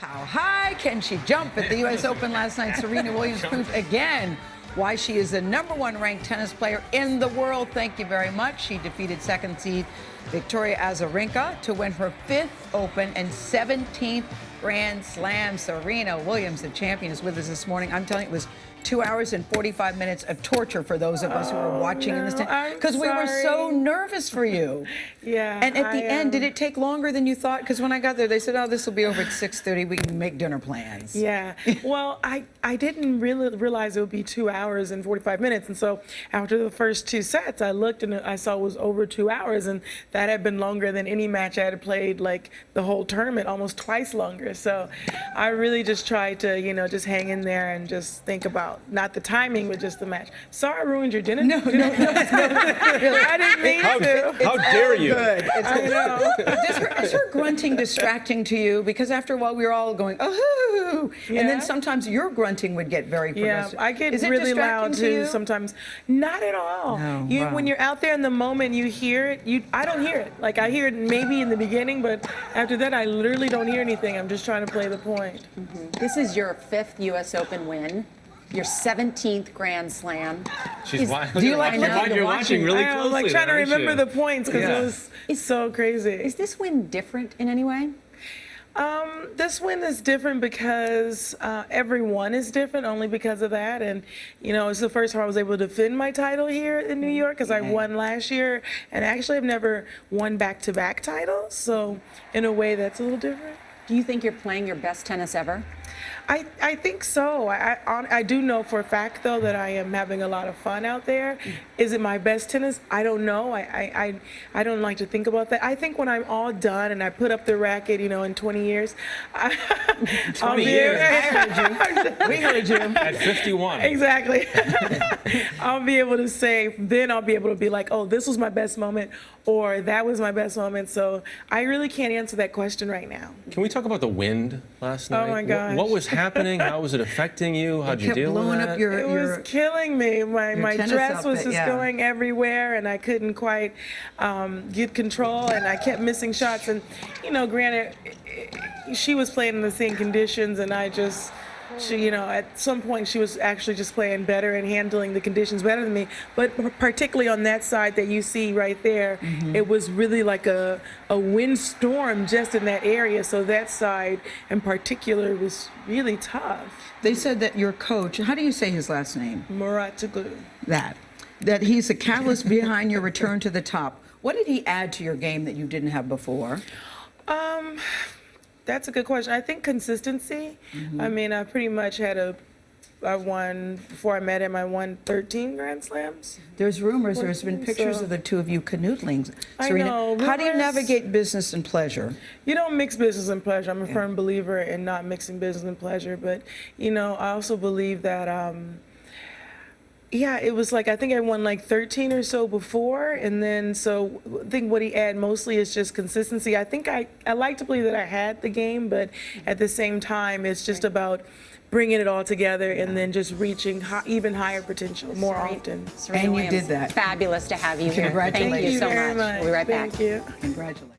How high can she jump at the U.S. Open last night? Serena Williams proved again why she is the #1 ranked tennis player in the world. Thank you very much. She defeated second seed Victoria Azarenka to win her 5th Open and 17th Grand Slam. Serena Williams, the champion, is with us this morning. I'm telling you, it was 2 hours and 45 minutes of torture for those of us who were watching in this because we were so nervous for you. Yeah. And at the end, did it take longer than you thought? Because when I got there, they said, "Oh, this will be over at 6:30. We can make dinner plans." Yeah. Well, I didn't really realize it would be 2 hours and 45 minutes. And so after the first 2 sets, I looked and I saw it was over 2 hours. And that had been longer than any match I had played, like the whole tournament, almost twice longer. So I really just tried to, just hang in there and just think about not the timing, but just the match. Sorry I ruined your dinner. No. Really. I didn't mean to. How dare you? Good. I know. Is her grunting distracting to you? Because after a while, we were all going, "Oh," and then Yeah. sometimes your grunting would get very progressive. Yeah, I get Is it really distracting loud to too you? sometimes. Not at all. No, wow. When you're out there in the moment, you hear it. I don't hear it. Like I hear it maybe in the beginning, but after that, I literally don't hear anything. I'm just trying to play the point. This is your 5th U.S. Open win, your 17th Grand Slam. She's do you like you're watching really closely? I'm like trying to aren't remember you? the points because Yeah. it was so crazy. Is this win different in any way? This win is different because everyone is different only because of that. And, it's the first time I was able to defend my title here in New York because I won last year. And actually, I've never won back-to-back titles. So in a way, that's a little different. Do you think you're playing your best tennis ever? I think so. I do know for a fact, though, that I am having a lot of fun out there. Is it my best tennis? I don't know. I don't like to think about that. I think when I'm all done and I put up the racket, in 20 years, I'll be years. We heard you. At 51. Exactly. I'll be able to say, then I'll be able to be like, oh, this was my best moment, or that was my best moment. So I really can't answer that question right now. Can we talk about the wind last night? Oh my gosh. What was happening? How was it affecting you? How'd you kept deal with blowing that? up your It was killing me. My tennis dress was outfit, just yeah. going everywhere, and I couldn't quite get control, and I kept missing shots. And, granted, she was playing in the same conditions, and she, at some point she was actually just playing better and handling the conditions better than me. But particularly on that side that you see right there, it was really like a windstorm just in that area. So that side in particular was really tough. They said that your coach, how do you say his last name? Muratoglu. That he's the catalyst behind your return to the top. What did he add to your game that you didn't have before? That's a good question. I think consistency. I mean, I pretty much I won, before I met him, I won 13 Grand Slams. There's rumors, there's been pictures of the two of you canoodling. I Serena, know, how do you rumors- navigate business and pleasure? You don't mix business and pleasure. I'm a firm believer in not mixing business and pleasure. But, I also believe that, it was like, I think I won like 13 or so before. And then, so I think what he added mostly is just consistency. I think I like to believe that I had the game, but at the same time, it's just about bringing it all together and then just reaching even higher potential more often. Serena And you Williams, did that. Fabulous to have you here. Congratulations. Thank you so very much. We'll be right back. Thank you. Congratulations.